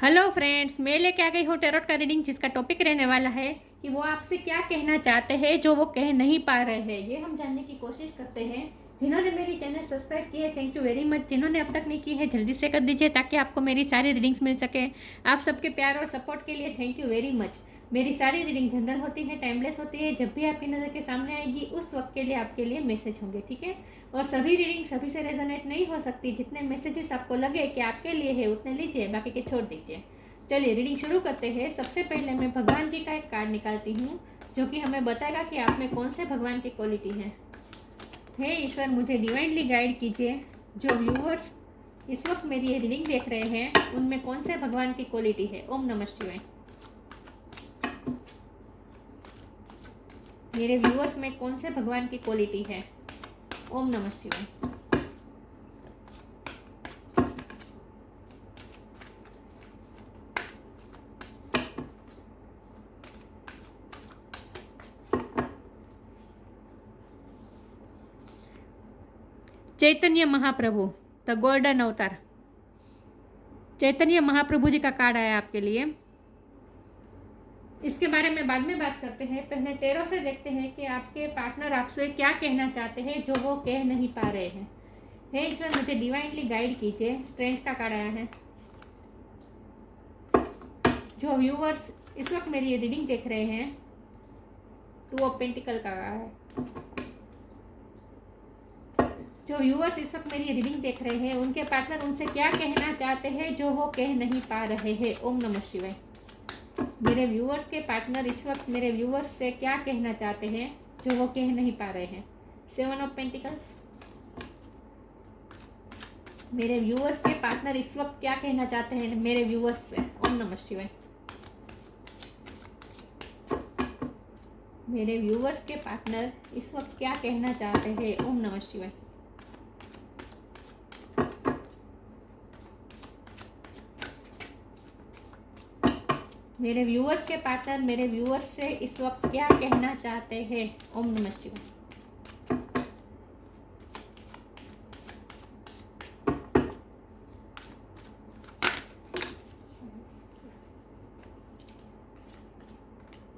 Hello friends, मैं लेके आ गई हूँ टैरोट का रीडिंग, जिसका टॉपिक रहने वाला है कि वो आपसे क्या कहना चाहते हैं जो वो कह नहीं पा रहे हैं। ये हम जानने की कोशिश करते हैं। जिन्होंने मेरी चैनल सब्सक्राइब की है, थैंक यू वेरी मच। जिन्होंने अब तक नहीं की है, जल्दी से कर दीजिए ताकि आपको मेरी सारी रीडिंग्स मिल सके। आप सबके प्यार और सपोर्ट के लिए थैंक यू वेरी मच। मेरी सारी रीडिंग जनरल होती है, टाइमलेस होती है। जब भी आपकी नज़र के सामने आएगी उस वक्त के लिए आपके लिए मैसेज होंगे, ठीक है। और सभी रीडिंग सभी से रेजोनेट नहीं हो सकती। जितने मैसेजेस आपको लगे कि आपके लिए है उतने लीजिए, बाकी के छोड़ दीजिए। चलिए रीडिंग शुरू करते हैं। सबसे पहले मैं भगवान जी का एक कार्ड निकालती हूँ जो कि हमें बताएगा कि आप में कौन से भगवान की क्वालिटी है। हे ईश्वर, मुझे डिवाइनली गाइड कीजिए। जो व्यूवर्स इस वक्त मेरी ये रीडिंग देख रहे हैं उनमें कौन से भगवान की क्वालिटी है। ओम नमः शिवाय। मेरे व्यूअर्स में कौन से भगवान की क्वालिटी है। ओम नमः शिवाय। चैतन्य महाप्रभु, द गोल्डन अवतार। चैतन्य महाप्रभु जी का कार्ड आया आपके लिए। इसके बारे में बाद में बात करते हैं। पहले टैरो से देखते हैं कि आपके पार्टनर आपसे क्या कहना चाहते हैं जो वो कह नहीं पा रहे हैं। हे ईश्वर, मुझे डिवाइनली गाइड कीजिए। स्ट्रेंथ का कार्ड आया है। जो व्यूवर्स इस वक्त मेरी ये रीडिंग देख रहे हैं, टू ऑफ पेंटिकल का आया है। जो व्यूअर्स इस वक्त मेरी रीडिंग देख रहे हैं उनके पार्टनर उनसे क्या कहना चाहते हैं जो वो कह नहीं पा रहे हैं। ओम नमः शिवाय। मेरे व्यूअर्स के पार्टनर इस वक्त मेरे व्यूअर्स से क्या कहना चाहते हैं जो वो कह नहीं पा रहे हैं। 7 ऑफ पेंटिकल्स। मेरे व्यूअर्स के पार्टनर इस वक्त क्या कहना चाहते हैं मेरे व्यूअर्स से। ओम नमः शिवाय। मेरे व्यूअर्स के पार्टनर इस वक्त क्या कहना चाहते हैं। ओम नमः शिवाय। मेरे व्यूअर्स के पार्टनर मेरे व्यूअर्स से इस वक्त क्या कहना चाहते हैं। ओम नमः शिवाय।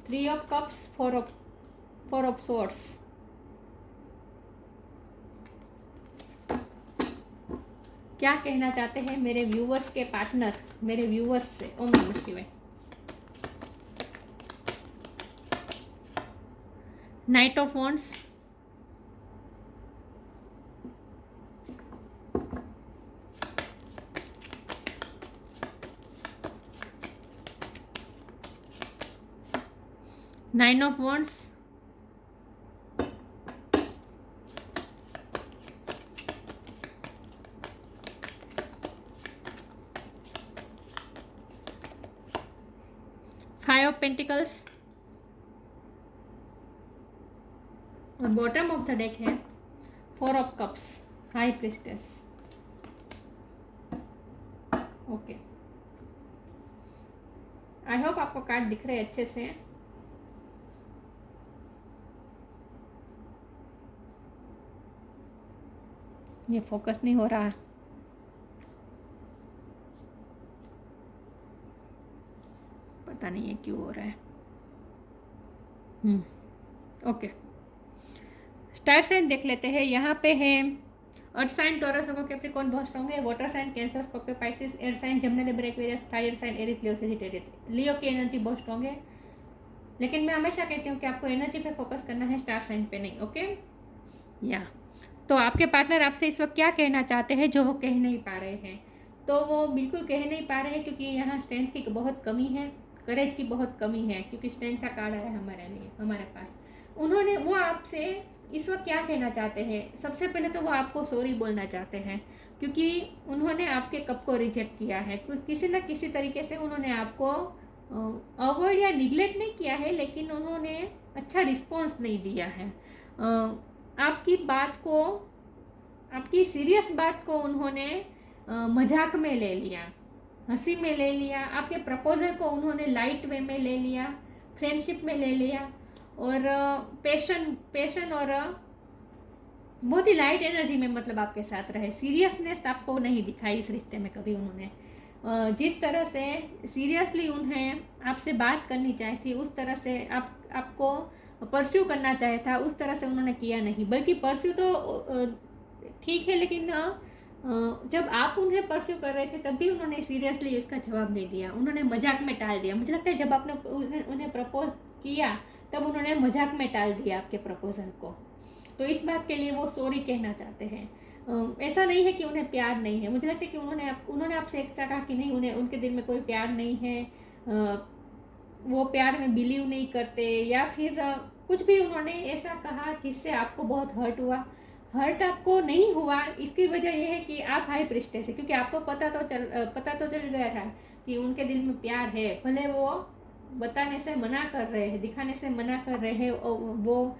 Three of cups, four of swords. क्या कहना चाहते हैं मेरे व्यूअर्स के पार्टनर मेरे व्यूअर्स से। ओम नमः शिवाय। Night of wands. Nine of wands. Five of pentacles. और बॉटम ऑफ द डेक है four of cups, high priestess. Okay, I hope आपको कार्ड दिख रहे हैं अच्छे से। ये फोकस नहीं हो रहा, पता नहीं है क्यों हो रहा है। ओके, स्टार साइन देख लेते हैं। यहाँ पे है अर्थ साइन, टॉरस, कैप्रिकॉर्न बहुत स्ट्रॉन्ग है। Water sign Cancer, Scorpio, Pisces. Air sign Gemini, Libra, Aquarius. Fire sign Aries, Leo, Sagittarius. Leo की एनर्जी बहुत स्ट्रॉन्ग है, लेकिन मैं हमेशा कहती हूँ कि आपको एनर्जी पे फोकस करना है, स्टार साइन पे नहीं। ओके, या तो आपके पार्टनर आपसे इस वक्त क्या कहना चाहते हैं जो वो कह नहीं पा रहे हैं। तो वो बिल्कुल कह नहीं पा रहे हैं क्योंकि यहाँ स्ट्रेंथ की बहुत कमी है, करेज की बहुत कमी है, क्योंकि स्ट्रेंथ का कार्ड आया हमारे लिए हमारे पास। उन्होंने वो आपसे इस वक्त क्या कहना चाहते हैं। सबसे पहले तो वो आपको सॉरी बोलना चाहते हैं क्योंकि उन्होंने आपके कप को रिजेक्ट किया है। किसी न किसी तरीके से उन्होंने आपको अवॉइड या निगलेक्ट नहीं किया है, लेकिन उन्होंने अच्छा रिस्पॉन्स नहीं दिया है। आपकी बात को, आपकी सीरियस बात को उन्होंने मजाक में ले लिया, हंसी में ले लिया। आपके प्रपोजल को उन्होंने लाइट वे में ले लिया, फ्रेंडशिप में ले लिया, और पैशन और बहुत ही लाइट एनर्जी में मतलब आपके साथ रहे। सीरियसनेस आपको नहीं दिखाई इस रिश्ते में कभी उन्होंने। जिस तरह से सीरियसली उन्हें आपसे बात करनी चाहिए थी, उस तरह से आपको परस्यू करना चाहिए था, उस तरह से उन्होंने किया नहीं। बल्कि परस्यू तो ठीक है, लेकिन जब आप उन्हें परस्यू कर रहे थे तब भी उन्होंने सीरियसली इसका जवाब नहीं दिया, उन्होंने मजाक में टाल दिया। मुझे लगता है जब आपने उन्हें प्रपोज किया तब उन्होंने मजाक में टाल दिया आपके प्रपोजल को। तो इस बात के लिए वो सॉरी कहना चाहते हैं। ऐसा नहीं है कि उन्हें प्यार नहीं है, मुझे लगता है कि उन्होंने आपसे ऐसा कहा कि नहीं, उन्हें उनके दिल में कोई प्यार नहीं है, वो प्यार में बिलीव नहीं करते, या फिर कुछ भी उन्होंने ऐसा कहा जिससे आपको बहुत हर्ट हुआ। हर्ट आपको नहीं हुआ, इसकी वजह यह है कि आप हाई प्रिस्टेस है, क्योंकि आपको पता तो चल गया था कि उनके दिल में प्यार है। भले वो बताने से मना कर रहे हैं, दिखाने से मना कर रहे हैं, वो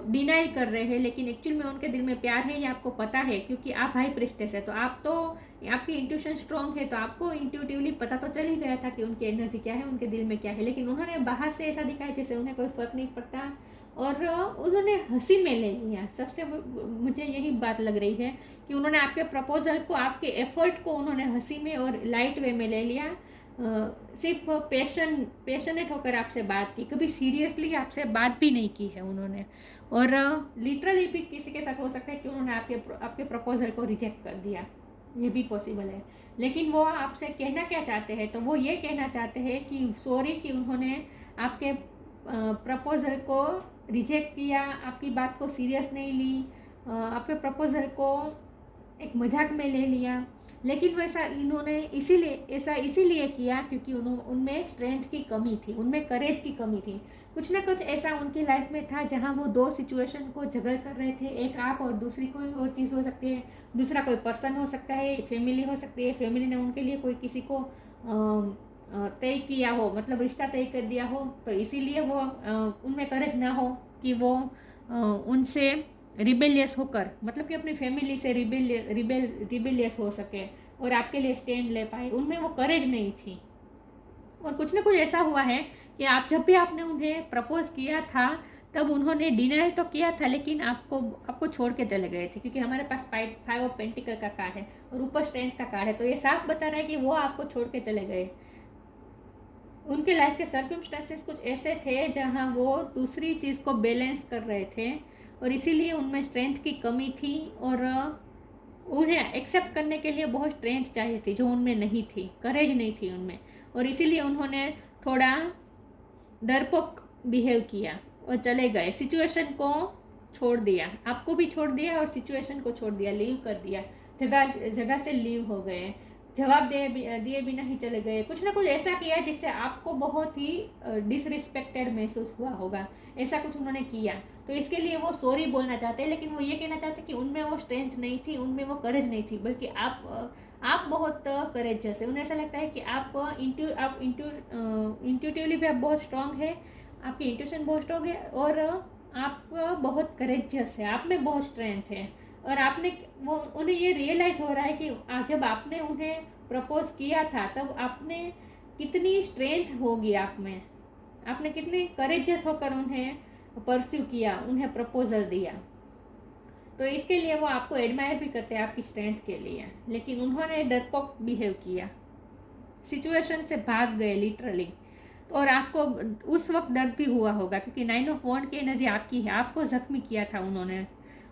डिनाई कर रहे हैं, लेकिन एक्चुअल में उनके दिल में प्यार है, ये आपको पता है, क्योंकि आप हाई प्रिस्टेस है। तो आपकी इंट्यूशन स्ट्रांग है, तो आपको इंट्यूटिवली पता तो चल ही गया था कि उनकी एनर्जी क्या है, उनके दिल में क्या है। लेकिन उन्होंने बाहर से ऐसा दिखाया जैसे उन्हें कोई फर्क नहीं पड़ता, और उन्होंने हंसी में ले लिया। सबसे मुझे यही बात लग रही है कि उन्होंने आपके प्रपोजल को, आपके एफर्ट को उन्होंने हंसी में और लाइट वे में ले लिया। सिर्फ पैशनेट होकर आपसे बात की, कभी सीरियसली आपसे बात भी नहीं की है उन्होंने। और लिटरली भी किसी के साथ हो सकता है कि उन्होंने आपके प्रपोजल को रिजेक्ट कर दिया, ये भी पॉसिबल है। लेकिन वो आपसे कहना क्या चाहते हैं, तो वो ये कहना चाहते हैं कि सॉरी कि उन्होंने आपके प्रपोजल को रिजेक्ट किया, आपकी बात को सीरियस नहीं ली, आपके प्रपोजल को एक मजाक में ले लिया। लेकिन वैसा इन्होंने इसीलिए किया क्योंकि उनमें स्ट्रेंथ की कमी थी, उनमें करेज की कमी थी। कुछ ना कुछ ऐसा उनकी लाइफ में था जहां वो दो सिचुएशन को जगल कर रहे थे, एक आप और दूसरी कोई और चीज़ हो सकती है, दूसरा कोई पर्सन हो सकता है, फैमिली हो सकती है, फैमिली ने उनके लिए कोई किसी को तय किया हो, मतलब रिश्ता तय कर दिया हो, तो इसीलिए वो उनमें करेज ना हो कि वो उनसे रिबेलियस होकर, मतलब कि अपनी फैमिली से रिबेलियस हो सके और आपके लिए स्टैंड ले पाए, उनमें वो करेज नहीं थी। और कुछ ना कुछ ऐसा हुआ है कि जब भी आपने उन्हें प्रपोज किया था तब उन्होंने डिनाई तो किया था, लेकिन आपको छोड़ के चले गए थे, क्योंकि हमारे पास 5 ऑफ पेंटिकल का कार्ड है और ऊपर स्ट्रेंथ का कार्ड है, तो ये साफ बता रहा है कि वो आपको छोड़ के चले गए। उनके लाइफ के सर्कमस्टेंसेस कुछ ऐसे थे जहां वो दूसरी चीज़ को बैलेंस कर रहे थे, और इसीलिए उनमें स्ट्रेंथ की कमी थी, और उन्हें एक्सेप्ट करने के लिए बहुत स्ट्रेंथ चाहिए थी जो उनमें नहीं थी, करेज नहीं थी उनमें, और इसीलिए उन्होंने थोड़ा डरपोक बिहेव किया और चले गए, सिचुएशन को छोड़ दिया, आपको भी छोड़ दिया और सिचुएशन को छोड़ दिया, लीव कर दिया, जगह से लीव हो गए, जवाब दिए बिना ही चले गए। कुछ ना कुछ ऐसा किया जिससे आपको बहुत ही डिसरिस्पेक्टेड महसूस हुआ होगा, ऐसा कुछ उन्होंने किया। तो इसके लिए वो सॉरी बोलना चाहते हैं, लेकिन वो ये कहना चाहते हैं कि उनमें वो स्ट्रेंथ नहीं थी, उनमें वो करेज नहीं थी, बल्कि आप बहुत करेजियस है। उन्हें ऐसा लगता है कि आप इंट्यूटिवली भी आप बहुत स्ट्रांग है, आपकी इंट्यूशन बहुत स्ट्रांग है, और आप बहुत करेजियस है, आप में बहुत स्ट्रेंथ है। और उन्हें ये रियलाइज़ हो रहा है कि जब आपने उन्हें प्रपोज किया था तब आपने कितनी स्ट्रेंथ होगी आप में, आपने कितने करेजियस होकर उन्हें परस्यू किया, उन्हें प्रपोजल दिया। तो इसके लिए वो आपको एडमायर भी करते हैं आपकी स्ट्रेंथ के लिए, लेकिन उन्होंने डरपोक बिहेव किया, सिचुएशन से भाग गए लिटरली। और आपको उस वक्त दर्द भी हुआ होगा, क्योंकि 9 ऑफ वॉन्ड की एनर्जी आपकी है, आपको जख्मी किया था उन्होंने।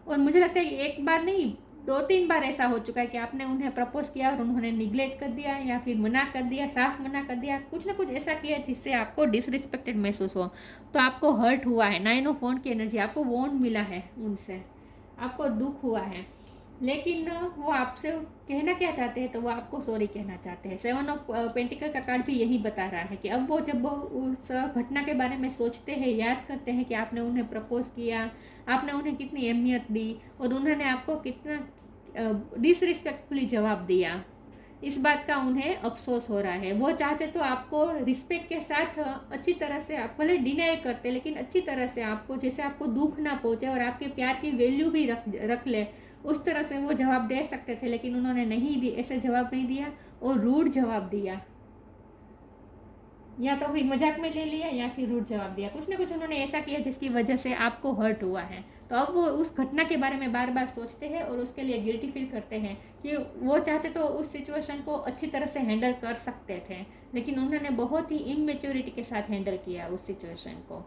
और मुझे लगता है कि एक बार नहीं 2-3 बार ऐसा हो चुका है कि आपने उन्हें प्रपोज किया और उन्होंने निगलेक्ट कर दिया, या फिर मना कर दिया, साफ मना कर दिया, कुछ ना कुछ ऐसा किया जिससे आपको डिसरिस्पेक्टेड महसूस हो, तो आपको हर्ट हुआ है। 9 ऑफ वॉन्ड की एनर्जी, आपको वॉन्ड मिला है उनसे, आपको दुख हुआ है, लेकिन वो आपसे कहना क्या चाहते हैं, तो वो आपको सॉरी कहना चाहते हैं। 7 ऑफ पेंटिकल का कार्ड भी यही बता रहा है कि अब वो जब वो उस घटना के बारे में सोचते हैं, याद करते हैं कि आपने उन्हें प्रपोज किया, आपने उन्हें कितनी अहमियत दी और उन्होंने आपको कितना डिसरिस्पेक्टफुली जवाब दिया, इस बात का उन्हें अफसोस हो रहा है। वो चाहते तो आपको रिस्पेक्ट के साथ अच्छी तरह से, आप भले डिनाई करते, लेकिन अच्छी तरह से आपको, जैसे आपको दुख ना पहुँचे और आपके प्यार की वैल्यू भी रख ले, उस तरह से वो जवाब दे सकते थे, लेकिन उन्होंने नहीं दी, ऐसे जवाब नहीं दिया और रूड जवाब दिया। या तो भी मजाक में ले लिया या फिर रूड जवाब दिया, कुछ ना कुछ उन्होंने ऐसा किया जिसकी वजह से आपको हर्ट हुआ है। तो अब वो उस घटना के बारे में बार बार सोचते हैं और उसके लिए गिल्टी फील करते हैं कि वो चाहते तो उस सिचुएशन को अच्छी तरह से हैंडल कर सकते थे, लेकिन उन्होंने बहुत ही इमेच्योरिटी के साथ हैंडल किया उस सिचुएशन को।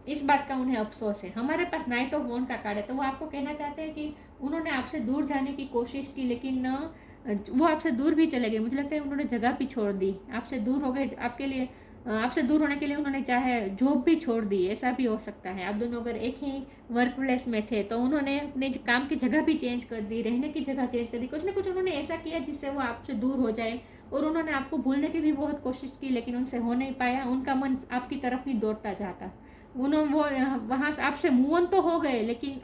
इस बात का उन्हें अफसोस है। हमारे पास नाइट ऑफ वॉन्ड का कार्ड है, तो वो आपको कहना चाहते हैं कि उन्होंने आपसे दूर जाने की कोशिश की, लेकिन वो आपसे दूर भी चले गए। मुझे लगता है उन्होंने जगह भी छोड़ दी, आपसे दूर हो गए। आपके लिए आपसे दूर होने के लिए उन्होंने चाहे जॉब भी छोड़ दी, ऐसा भी हो सकता है। आप दोनों अगर एक ही वर्क प्लेस में थे तो उन्होंने अपने काम की जगह भी चेंज कर दी, रहने की जगह चेंज कर दी, कुछ ना कुछ उन्होंने ऐसा किया जिससे वो आपसे दूर हो जाए। और उन्होंने आपको भूलने की भी बहुत कोशिश की, लेकिन उनसे हो नहीं पाया। उनका मन आपकी तरफ ही दौड़ता जाता। उन्होंने वो वहाँ से आपसे मूव ऑन तो हो गए, लेकिन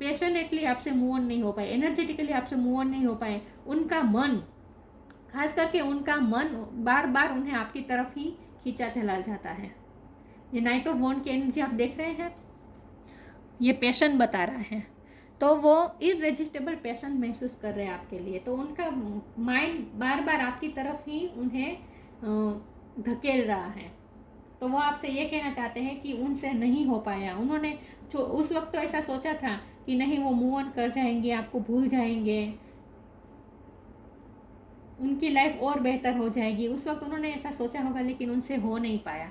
पैशनेटली आपसे मूव ऑन नहीं हो पाए, एनर्जेटिकली आपसे मूव ऑन नहीं हो पाए। उनका मन, खास करके उनका मन बार बार उन्हें आपकी तरफ ही खींचा चला जाता है। ये नाइट ऑफ वॉन्ड की एनर्जी आप देख रहे हैं, ये पैशन बता रहा है। तो वो इररेजिस्टेबल पैशन महसूस कर रहे हैं आपके लिए। तो उनका माइंड बार बार आपकी तरफ ही उन्हें धकेल रहा है। तो वो आपसे ये कहना चाहते हैं कि उनसे नहीं हो पाया। उन्होंने जो उस वक्त तो ऐसा सोचा था कि नहीं, वो मूव ऑन कर जाएंगे, आपको भूल जाएंगे, उनकी लाइफ और बेहतर हो जाएगी। उस वक्त उन्होंने ऐसा सोचा होगा, लेकिन उनसे हो नहीं पाया।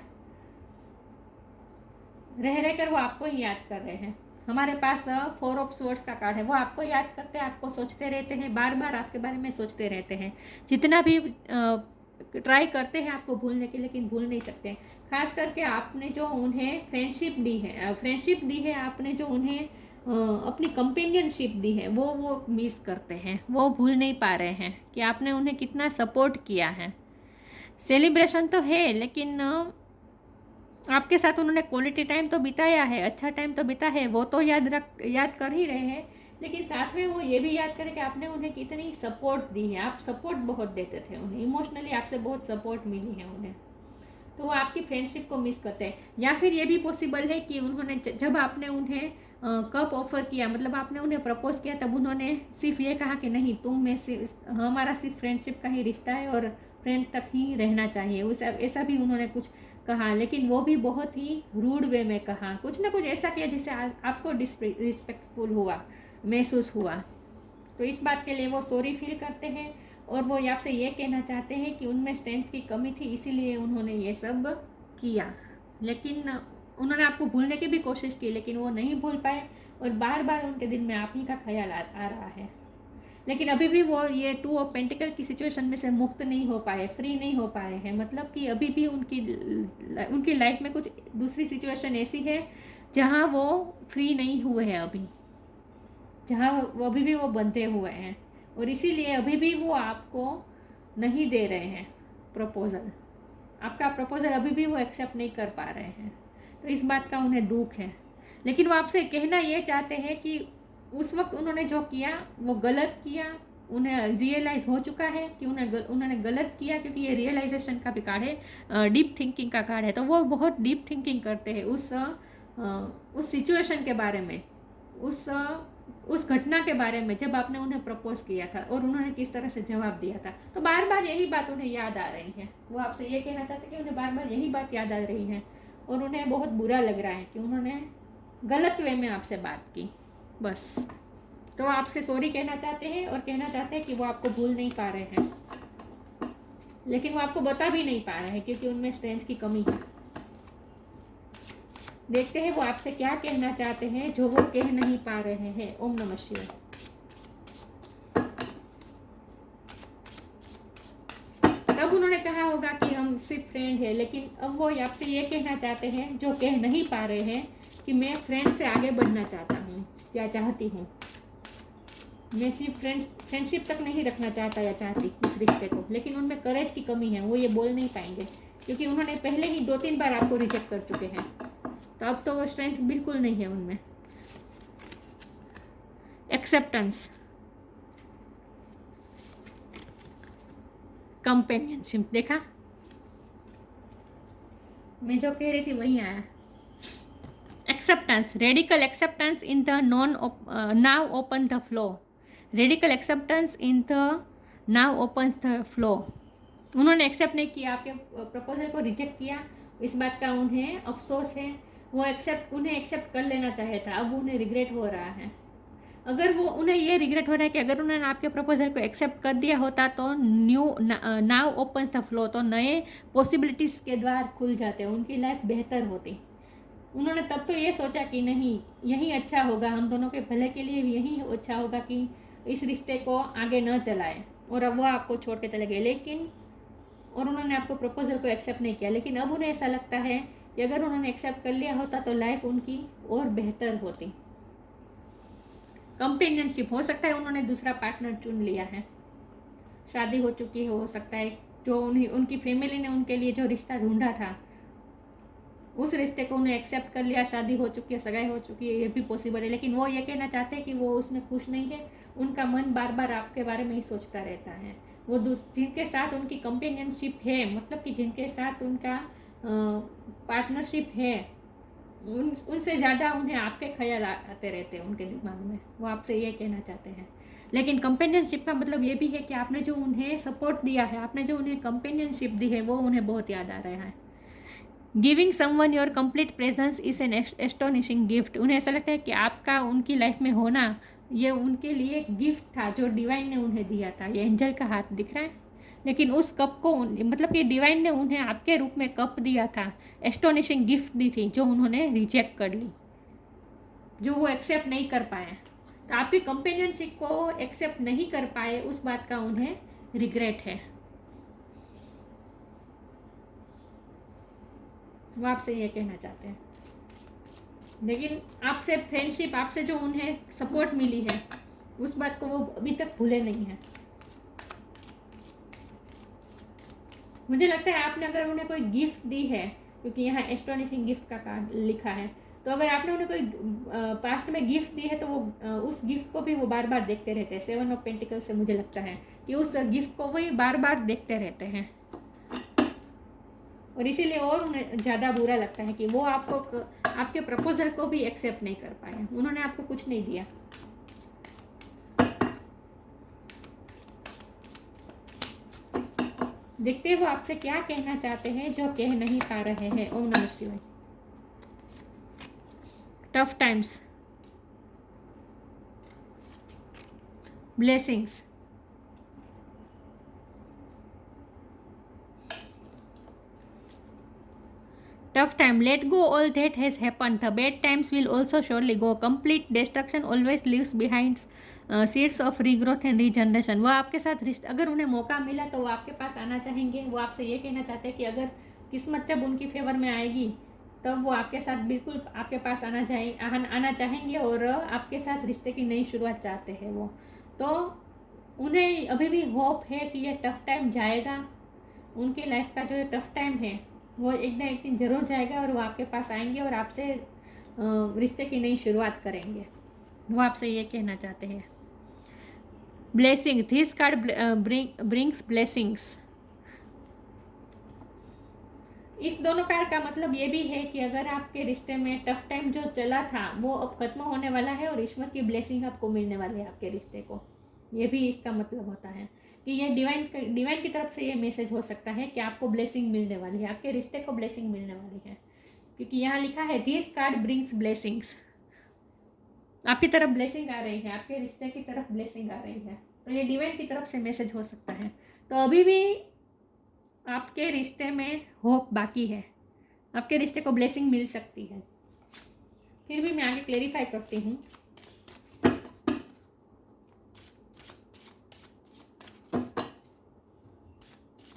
रह रहकर वो आपको ही याद कर रहे हैं। हमारे पास 4 ऑफ स्वॉर्ड्स का कार्ड है। वो आपको याद करते हैं, आपको सोचते रहते हैं, बार बार आपके बारे में सोचते रहते हैं। जितना भी ट्राई करते हैं आपको भूलने के, लेकिन भूल नहीं सकते। खास करके आपने जो उन्हें फ्रेंडशिप दी है आपने जो उन्हें अपनी कंपेनियनशिप दी है, वो मिस करते हैं। वो भूल नहीं पा रहे हैं कि आपने उन्हें कितना सपोर्ट किया है। सेलिब्रेशन तो है, लेकिन आपके साथ उन्होंने क्वालिटी टाइम तो बिताया है, अच्छा टाइम तो बिता है, वो तो याद कर ही रहे हैं। लेकिन साथ में वो ये भी याद करें कि आपने उन्हें कितनी सपोर्ट दी है। आप सपोर्ट बहुत देते थे उन्हें, इमोशनली आपसे बहुत सपोर्ट मिली है उन्हें। तो वो आपकी फ्रेंडशिप को मिस करते हैं। या फिर ये भी पॉसिबल है कि उन्होंने जब आपने उन्हें कप ऑफर किया, मतलब आपने उन्हें प्रपोज किया, तब उन्होंने सिर्फ ये कहा कि नहीं, हमारा सिर्फ फ्रेंडशिप का ही रिश्ता है और फ्रेंड तक ही रहना चाहिए। उस ऐसा भी उन्होंने कुछ कहा, लेकिन वो भी बहुत ही रूड वे में कहा। कुछ ना कुछ ऐसा किया जिससे आपको डिसरिस्पेक्टफुल हुआ, महसूस हुआ। तो इस बात के लिए वो सॉरी फील करते हैं और वो आपसे ये कहना चाहते हैं कि उनमें स्ट्रेंथ की कमी थी, इसीलिए उन्होंने ये सब किया। लेकिन उन्होंने आपको भूलने की भी कोशिश की, लेकिन वो नहीं भूल पाए और बार बार उनके दिल में आप ही का ख्याल आ रहा है। लेकिन अभी भी वो ये 2 ऑफ पेंटिकल की सिचुएशन में से मुक्त नहीं हो पाए, फ्री नहीं हो पाए हैं। मतलब कि अभी भी उनकी लाइफ में कुछ दूसरी सिचुएशन ऐसी है जहाँ वो फ्री नहीं हुए हैं, जहाँ वो अभी भी वो बंधे हुए हैं, और इसीलिए अभी भी वो आपको नहीं दे रहे हैं प्रपोज़ल। आपका प्रपोज़ल अभी भी वो एक्सेप्ट नहीं कर पा रहे हैं। तो इस बात का उन्हें दुख है। लेकिन वो आपसे कहना ये चाहते हैं कि उस वक्त उन्होंने जो किया वो गलत किया। उन्हें रियलाइज़ हो चुका है कि उन्होंने गलत किया, क्योंकि ये रियलाइजेशन का भी कार्ड है, डीप थिंकिंग का कार्ड है। तो वो बहुत डीप थिंकिंग करते हैं उस सिचुएशन के बारे में, उस घटना के बारे में जब आपने उन्हें प्रपोज किया था और उन्होंने किस तरह से जवाब दिया था। तो बार बार यही बात उन्हें याद आ रही है। वो आपसे ये कहना चाहते हैं कि उन्हें बार बार यही बात याद आ रही है और उन्हें बहुत बुरा लग रहा है कि उन्होंने गलत वे में आपसे बात की। बस, तो आपसे सॉरी कहना चाहते हैं और कहना चाहते हैं कि वो आपको भूल नहीं पा रहे हैं, लेकिन वो आपको बता भी नहीं पा रहे हैं क्योंकि उनमें स्ट्रेंथ की कमी है। देखते हैं वो आपसे क्या कहना चाहते हैं जो वो कह नहीं पा रहे हैं। ओम नमः शिवाय। तब उन्होंने कहा होगा कि हम सिर्फ फ्रेंड है, लेकिन अब वो आपसे ये कहना चाहते हैं जो कह नहीं पा रहे हैं कि मैं फ्रेंड से आगे बढ़ना चाहता हूँ या चाहती हूँ। मैं सिर्फ फ्रेंडशिप तक नहीं रखना चाहता या चाहती इस रिश्ते को, लेकिन उनमें करेज की कमी है। वो ये बोल नहीं पाएंगे क्योंकि उन्होंने पहले ही 2-3 बार आपको रिजेक्ट कर चुके हैं। तो अब तो वो स्ट्रेंथ बिल्कुल नहीं है उनमें। एक्सेप्टेंस, कंपेनियनशिप, देखा मैं जो कह रही थी वही आया। Acceptance, radical acceptance in the now open the flow. Radical acceptance in the now opens the flow. उन्होंने एक्सेप्ट नहीं किया, आपके प्रपोजल को रिजेक्ट किया, इस बात का उन्हें अफसोस है। वो उन्हें एक्सेप्ट कर लेना चाहिए था, अब उन्हें रिग्रेट हो रहा है। अगर वो उन्हें ये रिग्रेट हो रहा है कि अगर उन्होंने आपके प्रपोजल को एक्सेप्ट कर दिया होता तो नाउ ओपन्स द फ्लो, तो नए पॉसिबिलिटीज़ के द्वार खुल जाते, उनकी लाइफ बेहतर होती। उन्होंने तब तो ये सोचा कि नहीं, यही अच्छा होगा, हम दोनों के भले के लिए यही अच्छा होगा कि इस रिश्ते को आगे न चलाए, और अब वो आपको छोड़ के चले गए। लेकिन और उन्होंने आपको प्रपोजल को एक्सेप्ट नहीं किया, लेकिन अब उन्हें ऐसा लगता है कि अगर उन्होंने एक्सेप्ट कर लिया होता तो लाइफ उनकी और बेहतर होती। कंपेनियनशिप, हो सकता है उन्होंने दूसरा पार्टनर चुन लिया है, शादी हो चुकी है, हो सकता है जो उनकी फैमिली ने उनके लिए जो रिश्ता ढूंढा था उस रिश्ते को उन्हें एक्सेप्ट कर लिया, शादी हो चुकी है, सगाई हो चुकी है, ये भी पॉसिबल है। लेकिन वो ये कहना चाहते हैं कि वो उसमें खुश नहीं है, उनका मन बार बार आपके बारे में ही सोचता रहता है। वो जिनके साथ उनकी कंपेनियनशिप है, मतलब कि जिनके साथ उनका पार्टनरशिप है, उनसे ज़्यादा उन्हें आपके ख्याल आते रहते हैं उनके दिमाग में, वो आपसे ये कहना चाहते हैं। लेकिन कंपेनियनशिप का मतलब ये भी है कि आपने जो उन्हें सपोर्ट दिया है, आपने जो उन्हें कंपेनियनशिप दी है, वो उन्हें बहुत याद आ रहा है। Giving someone your complete presence is an astonishing gift, उन्हें ऐसा लगता है कि आपका उनकी लाइफ में होना ये उनके लिए एक गिफ्ट था जो डिवाइन ने उन्हें दिया था। ये एंजल का हाथ दिख रहा है, लेकिन उस कप को मतलब कि डिवाइन ने उन्हें आपके रूप में कप दिया था, एस्टोनिशिंग गिफ्ट दी थी, जो उन्होंने रिजेक्ट कर ली, जो वो एक्सेप्ट नहीं कर पाए। तो आपकी कंपेनियनशिप को एक्सेप्ट नहीं कर पाए, उस बात का उन्हें रिग्रेट है। वो आपसे ये कहना चाहते हैं। लेकिन आपसे फ्रेंडशिप, आपसे जो उन्हें सपोर्ट मिली है, उस बात को वो अभी तक भूले नहीं है। मुझे लगता है आपने अगर उन्हें कोई गिफ्ट दी है, क्योंकि यहाँ एस्टोनिशिंग गिफ्ट का कार्ड लिखा है, तो अगर आपने उन्हें कोई पास्ट में गिफ्ट दी है तो वो उस गिफ्ट को भी वो बार बार देखते रहते हैं। 7 ऑफ पेंटिकल से मुझे लगता है कि उस गिफ्ट को वही बार बार देखते रहते हैं, और इसीलिए और उन्हें ज़्यादा बुरा लगता है कि वो आपके प्रपोजल को भी एक्सेप्ट नहीं कर पाए। उन्होंने आपको कुछ नहीं दिया। देखते हैं वो आपसे क्या कहना चाहते हैं जो कह नहीं पा रहे हैं। ओम नमः शिवाय। Tough times, blessings, tough time, let go all that has happened, the bad times will also surely go, complete destruction always leaves behind seeds of regrowth and regeneration। वो आपके साथ अगर उन्हें मौका मिला तो वो आपके पास आना चाहेंगे। वो आपसे ये कहना चाहते हैं कि अगर किस्मत जब उनकी फेवर में आएगी तब वो आपके साथ बिल्कुल आपके पास आना चाहेंगे, और आपके साथ रिश्ते की नई शुरुआत चाहते हैं वो। तो उन्हें अभी भी होप है कि ये टफ टाइम जाएगा, उनकी लाइफ का जो ये टफ टाइम है वो एक ना एक दिन ज़रूर जाएगा, और वो आपके पास आएंगे और आपसे रिश्ते की नई शुरुआत करेंगे। वो आपसे ये कहना चाहते हैं। Blessing, this card brings blessings. इस दोनों कार्ड का मतलब ये भी है कि अगर आपके रिश्ते में टफ टाइम जो चला था वो अब खत्म होने वाला है, और ईश्वर की ब्लेसिंग आपको मिलने वाली है आपके रिश्ते को। ये भी इसका मतलब होता है कि ये डिवाइन की तरफ से ये मैसेज हो सकता है कि आपको ब्लेसिंग मिलने वाली है, आपके रिश्ते को ब्लेसिंग मिलने वाली है, क्योंकि यहाँ लिखा है दिस कार्ड ब्रिंग्स ब्लेसिंग्स। आपकी तरफ ब्लेसिंग आ रही है, आपके रिश्ते की तरफ ब्लेसिंग आ रही है, तो ये डिवाइन की तरफ से मैसेज हो सकता है। तो अभी भी आपके रिश्ते में होप बाकी है, आपके रिश्ते को ब्लेसिंग मिल सकती है। फिर भी मैं आगे क्लेरिफाई करती हूँ।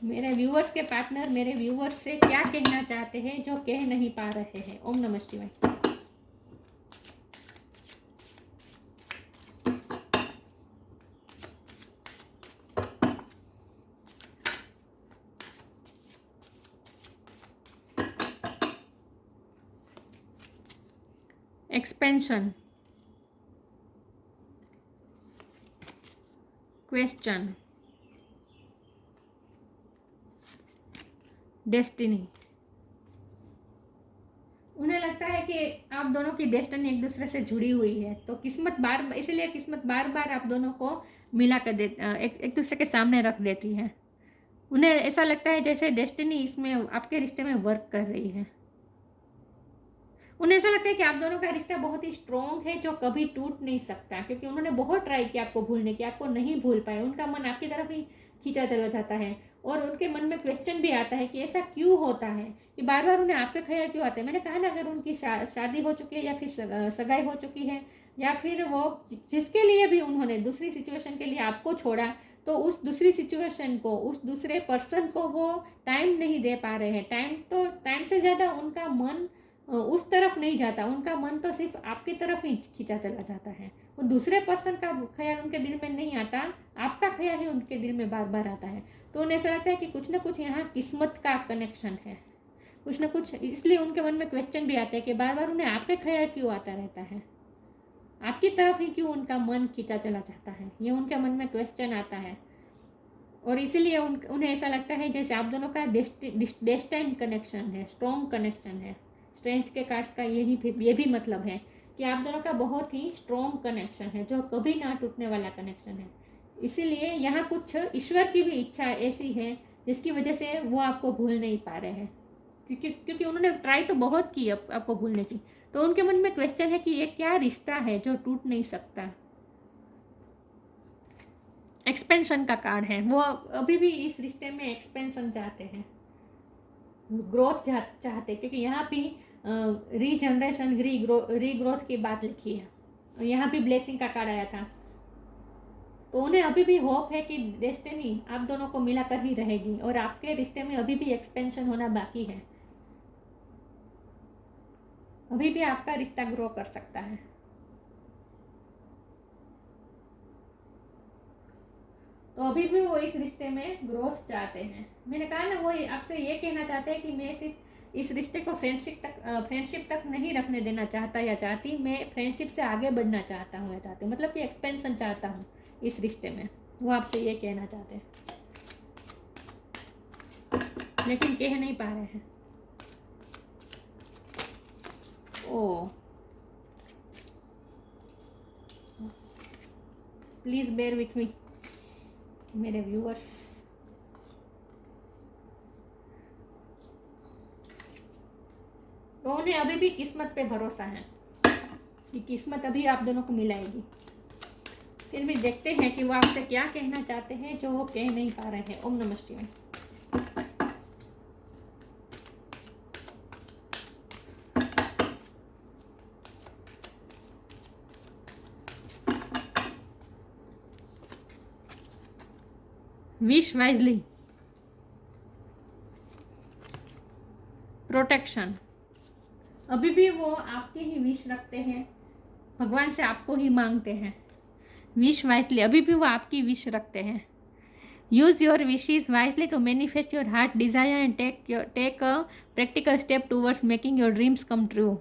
मेरे व्यूअर्स के पार्टनर मेरे व्यूअर्स से क्या कहना चाहते हैं जो कह नहीं पा रहे हैं। ओम नमः शिवाय। Expansion, question, destiny. उन्हें लगता है कि आप दोनों की डेस्टिनी एक दूसरे से जुड़ी हुई है, तो इसीलिए किस्मत बार बार आप दोनों को मिला कर एक दूसरे के सामने रख देती है। उन्हें ऐसा लगता है जैसे डेस्टिनी इसमें आपके रिश्ते में वर्क कर रही है। उन्हें ऐसा लगता है कि आप दोनों का रिश्ता बहुत ही स्ट्रॉन्ग है, जो कभी टूट नहीं सकता, क्योंकि उन्होंने बहुत ट्राई किया आपको भूलने की, आपको नहीं भूल पाए। उनका मन आपकी तरफ ही खींचा चला जाता है, और उनके मन में क्वेश्चन भी आता है कि ऐसा क्यों होता है, कि बार बार उन्हें आपके ख्याल क्यों आते हैं। मैंने कहा ना, अगर उनकी शादी हो चुकी है, या फिर सगाई हो चुकी है, या फिर वो जिसके लिए भी उन्होंने दूसरी सिचुएशन के लिए आपको छोड़ा, तो उस दूसरी सिचुएशन को, उस दूसरे पर्सन को वो टाइम नहीं दे पा रहे हैं। टाइम से ज़्यादा उनका मन उस तरफ नहीं जाता, उनका मन तो सिर्फ आपकी तरफ ही खींचा चला जाता है। वो दूसरे पर्सन का ख्याल उनके दिल में नहीं आता, आपका ख्याल ही उनके दिल में बार बार आता है। तो उन्हें ऐसा लगता है कि कुछ ना कुछ यहाँ किस्मत का कनेक्शन है, कुछ ना कुछ। इसलिए उनके मन में क्वेश्चन भी आते हैं कि बार बार उन्हें आपके ख्याल क्यों आता रहता है, आपकी तरफ ही क्यों उनका मन खींचा चला जाता है, ये उनके मन में क्वेश्चन आता है। और इसीलिए उन्हें ऐसा लगता है जैसे आप दोनों का डेस्टाइन कनेक्शन है, स्ट्रॉन्ग कनेक्शन है। स्ट्रेंथ के कार्ड्स का ये भी मतलब है कि आप दोनों का बहुत ही स्ट्रॉन्ग कनेक्शन है, जो कभी ना टूटने वाला कनेक्शन है। इसीलिए यहाँ कुछ ईश्वर की भी इच्छा ऐसी है जिसकी वजह से वो आपको भूल नहीं पा रहे हैं, क्योंकि उन्होंने ट्राई तो बहुत की आपको भूलने की। तो उनके मन में क्वेश्चन है कि ये क्या रिश्ता है जो टूट नहीं सकता। एक्सपेंशन का कार्ड है, वो अभी भी इस रिश्ते में एक्सपेंशन चाहते हैं, ग्रोथ चाहते, क्योंकि यहाँ भी रीजनरेशन, रीग्रोथ की बात लिखी है, और यहाँ भी ब्लेसिंग का कार्ड आया था। तो उन्हें अभी भी होप है कि डेस्टिनी आप दोनों को मिला कर ही रहेगी, और आपके रिश्ते में अभी भी एक्सपेंशन होना बाकी है, अभी भी आपका रिश्ता ग्रो कर सकता है। तो अभी भी वो इस रिश्ते में ग्रोथ चाहते हैं। मैंने कहा ना, वो आपसे ये कहना चाहते हैं कि मैं सिर्फ इस रिश्ते को फ्रेंडशिप तक नहीं रखने देना चाहता या चाहती, मैं फ्रेंडशिप से आगे बढ़ना चाहता हूँ या चाहती हूँ, मतलब कि एक्सपेंशन चाहता हूँ इस रिश्ते में, वो आपसे ये कहना चाहते हैं, लेकिन कह नहीं पा रहे हैं। Oh please bear with me मेरे व्यूअर्स। तो उन्हें अभी भी किस्मत पे भरोसा है कि किस्मत अभी आप दोनों को मिलाएगी। फिर भी देखते हैं कि वो आपसे क्या कहना चाहते हैं जो वो कह नहीं पा रहे हैं। ओम नमः शिवाय। विश वाइजली, प्रोटेक्शन, अभी भी वो आपके ही विश रखते हैं, भगवान से आपको ही मांगते हैं। विश वाइजली, अभी भी वो आपकी विश रखते हैं। Use your wishes wisely to manifest your heart desire and take a practical step towards making your dreams come true.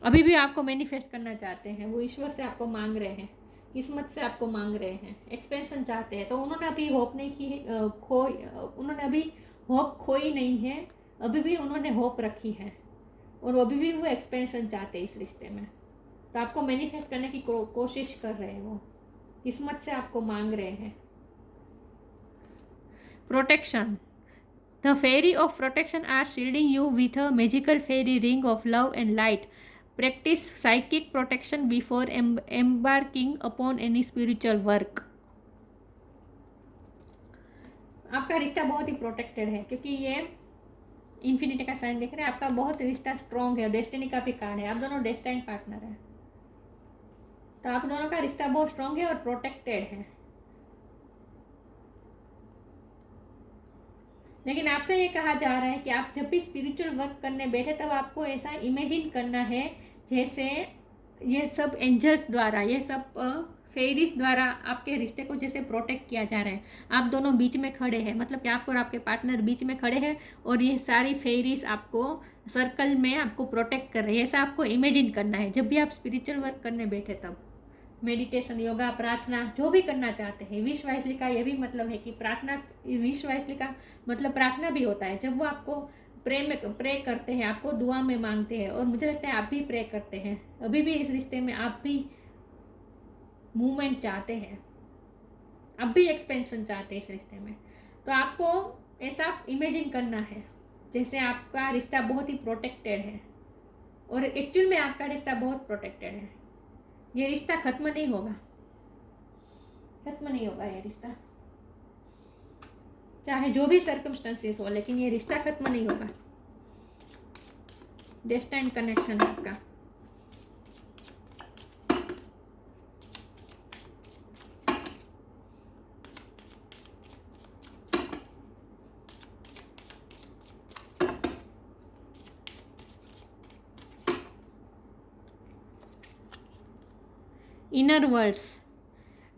अभी भी आपको मैनिफेस्ट करना चाहते हैं, वो ईश्वर से आपको मांग रहे हैं, किस्मत से आपको मांग रहे हैं, एक्सपेंशन चाहते हैं। तो उन्होंने अभी होप नहीं की, उन्होंने अभी होप खोई नहीं है, अभी भी उन्होंने होप रखी है, और अभी भी वो एक्सपेंशन चाहते हैं इस रिश्ते में। तो आपको मैनिफेस्ट करने की कोशिश कर रहे हैं, वो किस्मत से आपको मांग रहे हैं। Protection, the fairy of protection are shielding you with a magical fairy ring of love and light. Practice psychic protection before embarking upon any spiritual work. आपका रिश्ता बहुत ही प्रोटेक्टेड है, क्योंकि ये इन्फिनिटी का साइन देख रहे हैं, आपका बहुत रिश्ता स्ट्रॉन्ग है, डेस्टिनी का भी कार्ड है, आप दोनों डेस्टाइन पार्टनर है। तो आप दोनों का रिश्ता बहुत स्ट्रॉन्ग है और प्रोटेक्टेड है। लेकिन आपसे ये कहा जा रहा है कि आप जब भी स्पिरिचुअल वर्क करने बैठे, तब आपको ऐसा इमेजिन करना है जैसे ये सब एंजल्स द्वारा, ये सब फेरीज द्वारा आपके रिश्ते को जैसे प्रोटेक्ट किया जा रहा है। आप दोनों बीच में खड़े हैं, मतलब कि आप और आपके पार्टनर बीच में खड़े हैं, और ये सारी फेरीज आपको सर्कल में आपको प्रोटेक्ट कर रही है। ऐसा आपको इमेजिन करना है जब भी आप स्पिरिचुअल वर्क करने बैठे, तब मेडिटेशन, योगा, प्रार्थना जो भी करना चाहते हैं। विश वाइजली का ये भी मतलब है कि प्रार्थना, विश वाइजली का मतलब प्रार्थना भी होता है। जब वो आपको प्रे करते हैं, आपको दुआ में मांगते हैं, और मुझे लगता है आप भी प्रे करते हैं, अभी भी इस रिश्ते में आप भी मूवमेंट चाहते हैं, आप भी एक्सपेंशन चाहते हैं इस रिश्ते में। तो आपको ऐसा इमेजिन करना है जैसे आपका रिश्ता बहुत ही प्रोटेक्टेड है, और एक्चुअल में आपका रिश्ता बहुत प्रोटेक्टेड है। ये रिश्ता खत्म नहीं होगा, खत्म नहीं होगा ये रिश्ता, चाहे जो भी सर्कमस्टेंसेस हो, लेकिन ये रिश्ता खत्म नहीं होगा। डेस्टाइन कनेक्शन आपका। Inner words,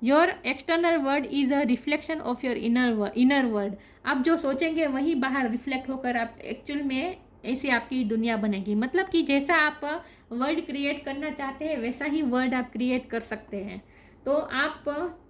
your external word is a reflection of your inner word. आप जो सोचेंगे वही बाहर रिफ्लेक्ट होकर आप एक्चुअल में ऐसी आपकी दुनिया बनेगी। मतलब कि जैसा आप वर्ड क्रिएट करना चाहते हैं वैसा ही वर्ड आप क्रिएट कर सकते हैं। तो आप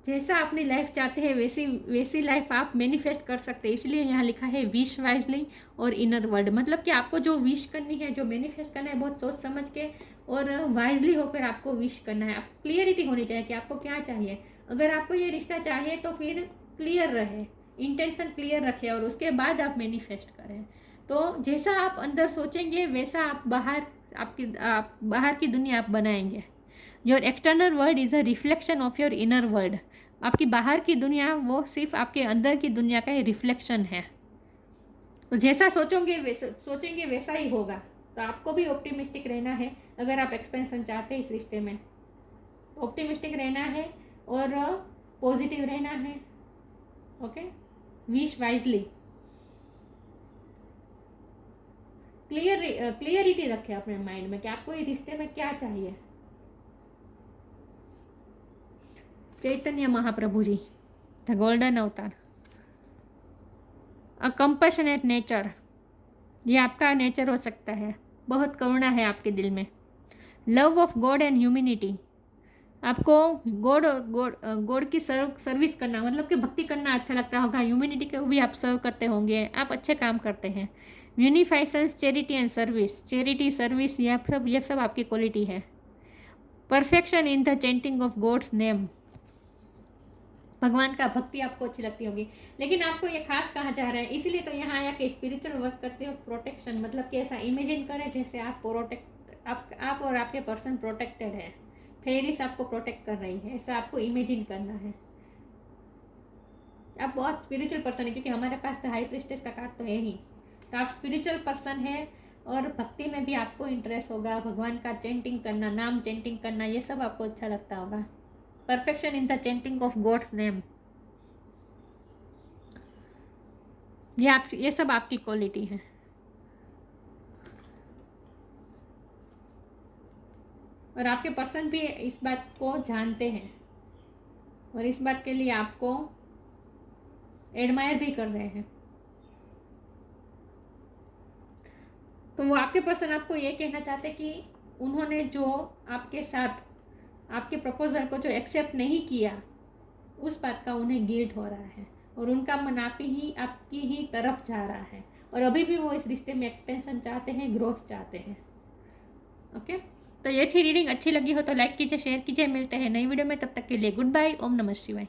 जैसा अपनी लाइफ चाहते हैं वैसी लाइफ आप मैनिफेस्ट कर सकते हैं। इसलिए यहाँ लिखा है विश वाइजली और इनर वर्ड। मतलब कि आपको जो विश करनी है, जो मैनिफेस्ट करना है, बहुत सोच समझ के और वाइजली होकर आपको विश करना है। आप क्लियरिटी होनी चाहिए कि आपको क्या चाहिए। अगर आपको ये रिश्ता चाहिए तो फिर क्लियर रहे, इंटेंशन क्लियर रखें और उसके बाद आप मैनिफेस्ट करें। तो जैसा आप अंदर सोचेंगे वैसा आप बाहर की दुनिया आप बनाएंगे। Your external world is a reflection of your inner world. आपकी बाहर की दुनिया वो सिर्फ आपके अंदर की दुनिया का ही रिफ्लेक्शन है। तो जैसा सोचेंगे वैसा ही होगा। तो आपको भी ऑप्टिमिस्टिक रहना है। अगर आप एक्सपेंशन चाहते हैं इस रिश्ते में, तो ऑप्टिमिस्टिक रहना है और पॉजिटिव रहना है। ओके, विश वाइजली, क्लियरिटी रखें अपने माइंड में कि आपको ये रिश्ते में क्या चाहिए। चैतन्य महाप्रभु जी, द गोल्डन अवतार। अ कंपैशनेट नेचर, ये आपका नेचर हो सकता है। बहुत करुणा है आपके दिल में। Love of God and humanity, आपको गॉड की सर्विस करना, मतलब कि भक्ति करना अच्छा लगता होगा। ह्यूमैनिटी को भी आप सर्व करते होंगे, आप अच्छे काम करते हैं। यूनिफाइसेंस, charity and service, charity service ये सब आपकी क्वालिटी है। Perfection in the chanting of God's name, भगवान का भक्ति आपको अच्छी लगती होगी। लेकिन आपको ये खास कहा जा रहा है, इसीलिए तो यहाँ आया कि स्पिरिचुअल वर्क करते हो। प्रोटेक्शन मतलब कि ऐसा इमेजिन करें जैसे आप आप और आपके पर्सन प्रोटेक्टेड है, फेरिस आपको प्रोटेक्ट कर रही है, ऐसा आपको इमेजिन करना है। आप बहुत स्पिरिचुअल पर्सन है, क्योंकि हमारे पास तो हाई प्रिस्टेस का कार्ड तो है ही। तो आप स्पिरिचुअल पर्सन है और भक्ति में भी आपको इंटरेस्ट होगा। भगवान का चेंटिंग करना, नाम चेंटिंग करना, ये सब आपको अच्छा लगता होगा। Perfection in the chanting of God's name, ये सब आपकी क्वालिटी है। और आपके पर्सन भी इस बात को जानते हैं और इस बात के लिए आपको एडमायर भी कर रहे हैं। तो वो आपके पर्सन आपको ये कहना चाहते कि उन्होंने जो आपके साथ आपके प्रपोजल को जो एक्सेप्ट नहीं किया, उस बात का उन्हें गिल्ट हो रहा है और उनका मन आपकी ही तरफ जा रहा है। और अभी भी वो इस रिश्ते में एक्सपेंशन चाहते हैं, ग्रोथ चाहते हैं। ओके, तो ये थी रीडिंग। अच्छी लगी हो तो लाइक कीजिए, शेयर कीजिए। मिलते हैं नई वीडियो में, तब तक के लिए गुड बाय। ओम नमः शिवाय।